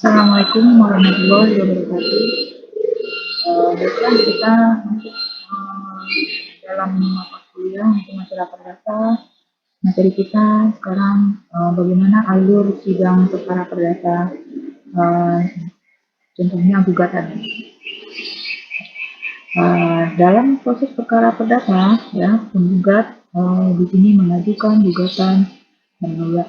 Assalamualaikum warahmatullahi wabarakatuh. Baiklah kita masuk dalam mata kuliah untuk masyarakat data. Materi kita sekarang bagaimana alur sidang perkara perdata, uh, contohnya gugatan. Dalam proses perkara perdata, ya penggugat di sini mengajukan gugatan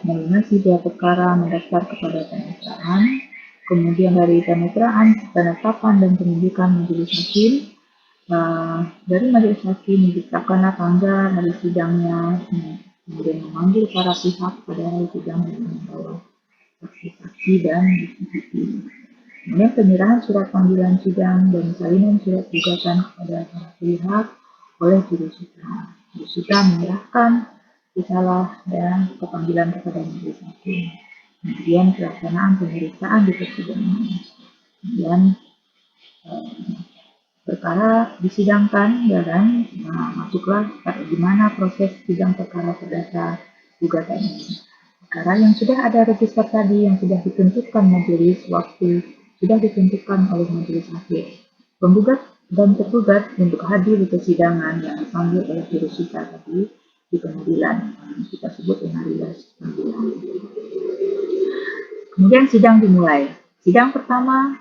melunasi biaya perkara mendaftar kepada kemitraan. Kemudian dari kemitraan, penetapan dan penunjukan majelis hakim. Dari majelis hakim ditetapkanlah tanggal hari sidangnya, kemudian memanggil para pihak pada hari sidang dan membawa saksi-saksi dan bukti-bukti. Kemudian penyerahan surat panggilan sidang dan salinan surat gugatan kepada para pihak oleh jurusita. Jurusita menyerahkan risalah dan kepanggilan kepada majelis hakim. Kemudian pelaksanaan pemeriksaan di persidangan. Kemudian perkara disidangkan dan masuklah gimana proses sidang perkara perdata gugatan ini. Perkara yang sudah ada register tadi yang sudah ditentukan majelis waktu sudah ditentukan oleh majelis hakim. Penggugat dan tergugat untuk hadir di persidangan yang dipanggil oleh jurusita tadi di pengadilan. Kita sebut dengan rilas panggilan. Kemudian sidang dimulai. Sidang pertama,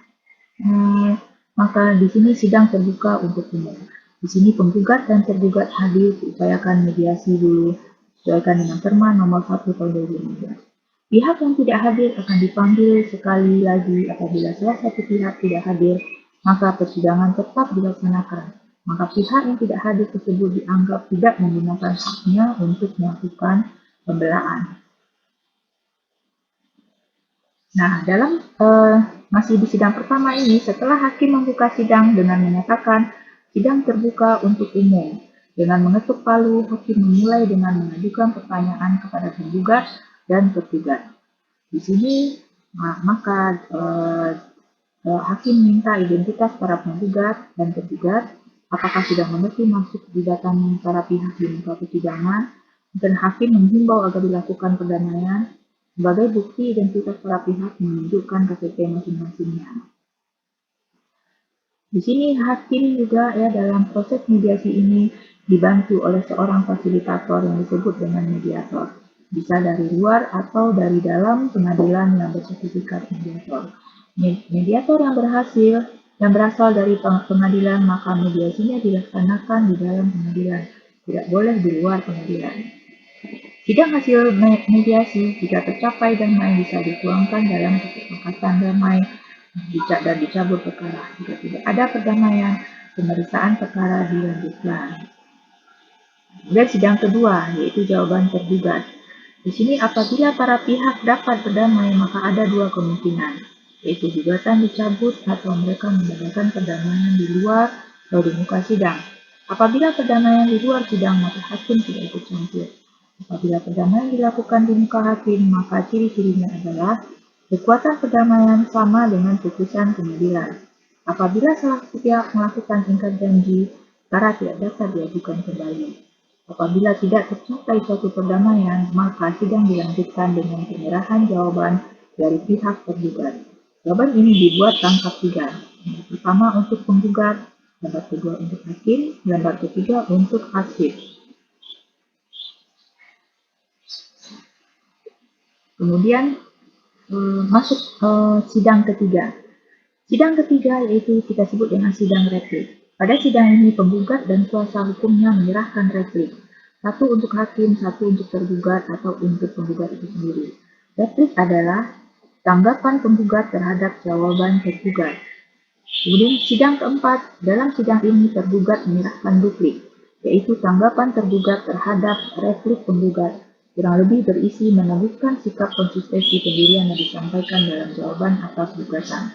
maka di sini sidang terbuka untuk umum. Di sini penggugat dan tergugat hadir diupayakan mediasi dulu sesuaikan dengan Perma nomor 1 tahun 2015. Pihak yang tidak hadir akan dipanggil sekali lagi apabila salah satu pihak tidak hadir, maka persidangan tetap dilaksanakan. Maka pihak yang tidak hadir tersebut dianggap tidak menggunakan haknya untuk melakukan pembelaan. Nah, dalam masih di sidang pertama ini, setelah hakim membuka sidang dengan menyatakan sidang terbuka untuk umum, dengan mengetuk palu, hakim memulai dengan mengajukan pertanyaan kepada penggugat dan tergugat. Di sini maka hakim minta identitas para penggugat dan tergugat, apakah sudah mengerti maksud didatangi para pihak di muka persidangan, dan hakim menghimbau agar dilakukan perdamaian. Sebagai bukti identitas para pihak menunjukkan KTP masing-masingnya. Di sini hakim juga ya dalam proses mediasi ini dibantu oleh seorang fasilitator yang disebut dengan mediator. Bisa dari luar atau dari dalam pengadilan yang bersertifikat mediator. Mediator yang berasal dari pengadilan, maka mediasinya dilaksanakan di dalam pengadilan, tidak boleh di luar pengadilan. Sidang hasil mediasi jika tercapai damai bisa dituangkan dalam kesepakatan damai dan dicabut perkara. Jika tidak ada perdamaian, pemeriksaan perkara dilanjutkan. Kemudian sidang kedua, yaitu jawaban tergugat. Di sini apabila para pihak dapat berdamai, maka ada dua kemungkinan, yaitu gugatan dicabut atau mereka mengadakan perdamaian di luar atau di muka sidang. Apabila perdamaian di luar sidang, maka hakim tidak ikut campur. Apabila perdamaian dilakukan di muka hakim, maka ciri-cirinya adalah kekuatan perdamaian sama dengan putusan pengadilan. Apabila salah satu pihak melakukan ingkar janji, perkara tidak dapat diajukan kembali. Apabila tidak tercapai suatu perdamaian, maka sidang dilanjutkan dengan penyerahan jawaban dari pihak tergugat. Jawaban ini dibuat rangkap 3. Yang pertama untuk penggugat, lembar kedua untuk hakim, lembar ketiga untuk hakim. Kemudian masuk sidang ketiga. Sidang ketiga yaitu kita sebut dengan sidang replik. Pada sidang ini penggugat dan kuasa hukumnya menyerahkan replik. Satu untuk hakim, satu untuk tergugat atau untuk penggugat itu sendiri. Replik adalah tanggapan penggugat terhadap jawaban tergugat. Kemudian sidang keempat, dalam sidang ini tergugat menyerahkan duplik, yaitu tanggapan tergugat terhadap replik penggugat, kurang lebih berisi menemukan sikap konsistensi pendirian yang disampaikan dalam jawaban atas gugatan.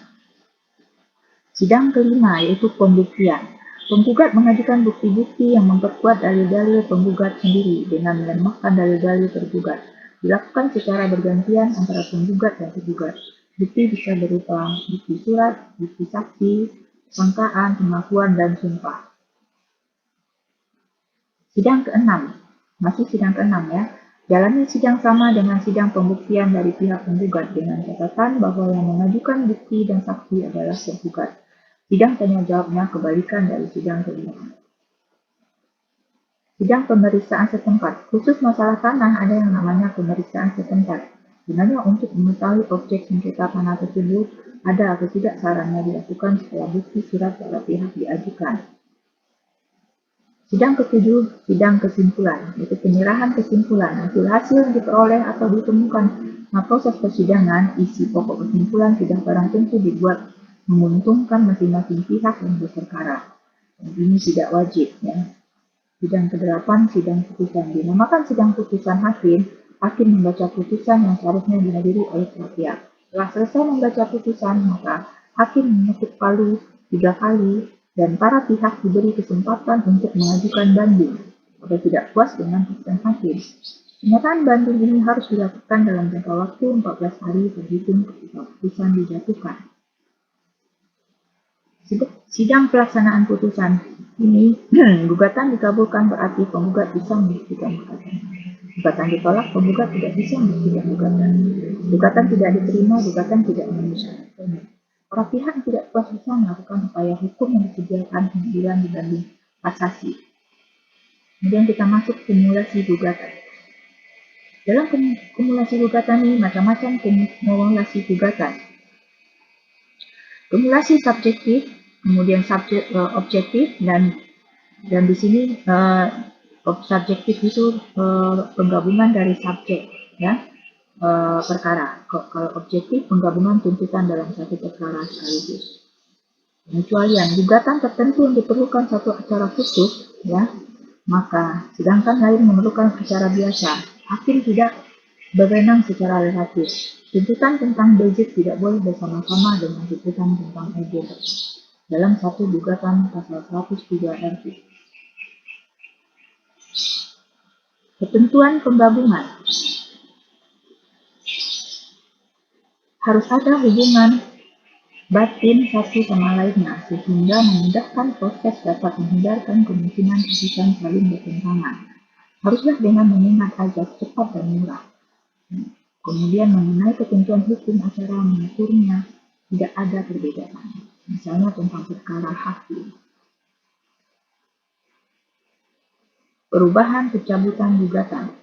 Sidang kelima yaitu pembuktian. Penggugat mengajukan bukti-bukti yang memperkuat dalil-dalil penggugat sendiri dengan melemahkan dalil-dalil tergugat. Dilakukan secara bergantian antara penggugat dan tergugat. Bukti bisa berupa bukti surat, bukti saksi, sangkaan, pengakuan, dan sumpah. Sidang keenam, masih sidang keenam ya. Jalani sidang sama dengan sidang pembuktian dari pihak penggugat dengan catatan bahwa yang mengajukan bukti dan saksi adalah tergugat. Sidang tanya jawabnya kebalikan dari sidang termohon. Sidang pemeriksaan setempat. Khusus masalah tanah ada yang namanya pemeriksaan setempat. Gunanya untuk mengetahui objek sengketa tanah tersebut ada atau tidak sarannya dilakukan setelah bukti surat pada pihak diajukan. Sidang ketujuh, sidang kesimpulan, yaitu penyerahan kesimpulan. Hasil yang diperoleh atau ditemukan dalam proses persidangan, isi pokok kesimpulan sudah barang tentu dibuat menguntungkan masing-masing pihak yang berperkara. Dan ini tidak wajib, ya. Sidang ke-8, sidang putusan. Dinamakan sidang putusan hakim, hakim membaca putusan yang seharusnya dihadiri oleh semua pihak. Setelah selesai membaca putusan, maka hakim mengetuk palu 3 kali dan para pihak diberi kesempatan untuk mengajukan banding jika tidak puas dengan putusan hakim. Pernyataan banding ini harus dilakukan dalam jangka waktu 14 hari terhitung ketika putusan dijatuhkan. Sidang pelaksanaan putusan ini, gugatan dikabulkan berarti penggugat bisa membuktikan gugatan. Gugatan ditolak, penggugat tidak bisa membuktikan gugatan. Gugatan tidak diterima, gugatan tidak memenuhi syarat. Para pihak yang tidak puas bisa melakukan upaya hukum yang disediakan pengadilan dibanding kasasi. Kemudian kita masuk kumulasi gugatan. Dalam kumulasi gugatan ini macam-macam kumulasi gugatan. Kumulasi subjektif, kemudian objektif, dan di sini subjektif itu penggabungan dari subjek, ya, perkara. Kalau objektif penggabungan tuntutan dalam satu perkara sekaligus. Pengecualian gugatan tertentu yang diperlukan satu acara khusus, ya, maka sedangkan lain memerlukan acara biasa, hakim tidak berwenang secara relatif. Tuntutan tentang basic tidak boleh bersama-sama dengan tuntutan tentang agent dalam satu gugatan pasal 103 RT. Ketentuan penggabungan. Harus ada hubungan batin satu sama lainnya sehingga memudahkan proses dapat menghindarkan kemungkinan putusan saling bertentangan. Haruslah dengan mengingat azas cepat dan murah. Kemudian mengenai ketentuan hukum acara mengaturnya tidak ada perbedaan. Misalnya tentang perkara hakim. Perubahan pencabutan gugatan.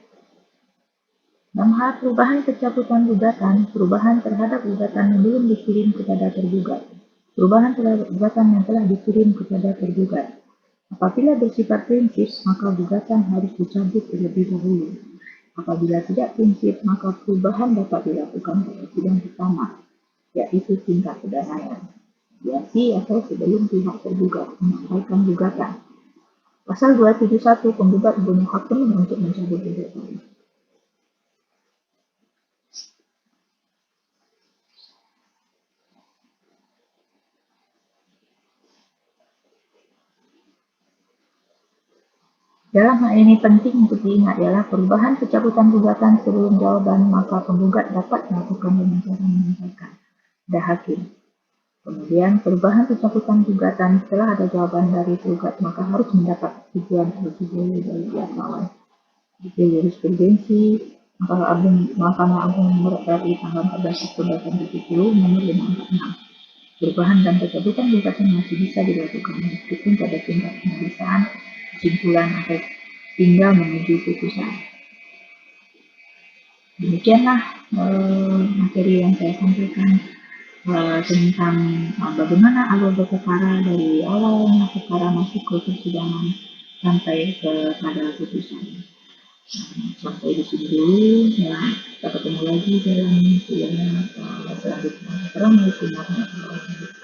Dalam hal perubahan pencabutan gugatan, perubahan terhadap gugatan yang belum dikirim kepada tergugat. Perubahan terhadap gugatan yang telah dikirim kepada tergugat. Apabila bersifat prinsip, maka gugatan harus dicabut terlebih dahulu. Apabila tidak prinsip, maka perubahan dapat dilakukan pada sidang pertama, yaitu tingkat pendamaian, mediasi atau sebelum pihak tergugat menyampaikan gugatan. Pasal 271 penggugat punya hak penuh untuk mencabut gugatan. Dalam hal ini penting untuk diingat adalah perubahan pencabutan gugatan sebelum jawaban, maka penggugat dapat melakukan dengan cara menyampaikan kepada hakim. Kemudian perubahan pencabutan gugatan setelah ada jawaban dari tergugat, maka harus mendapat persetujuan terlebih dahulu dari pihak lawan. Di jurisprudensi Mahkamah Agung nomor RI tanggal 14 Oktober 2020 nomor 546. Perubahan dan pencabutan gugatan masih bisa dilakukan meskipun pada tingkat pemeriksaan, kesimpulan atau tinggal menuju putusan. Demikianlah materi yang saya sampaikan tentang bagaimana alur berperkara dari awal perkara masuk ke persidangan sampai kepada putusan. Sampai di sini dulu, ya, kita ketemu lagi dalam video selanjutnya. Assalamualaikum warahmatullahi wabarakatuh.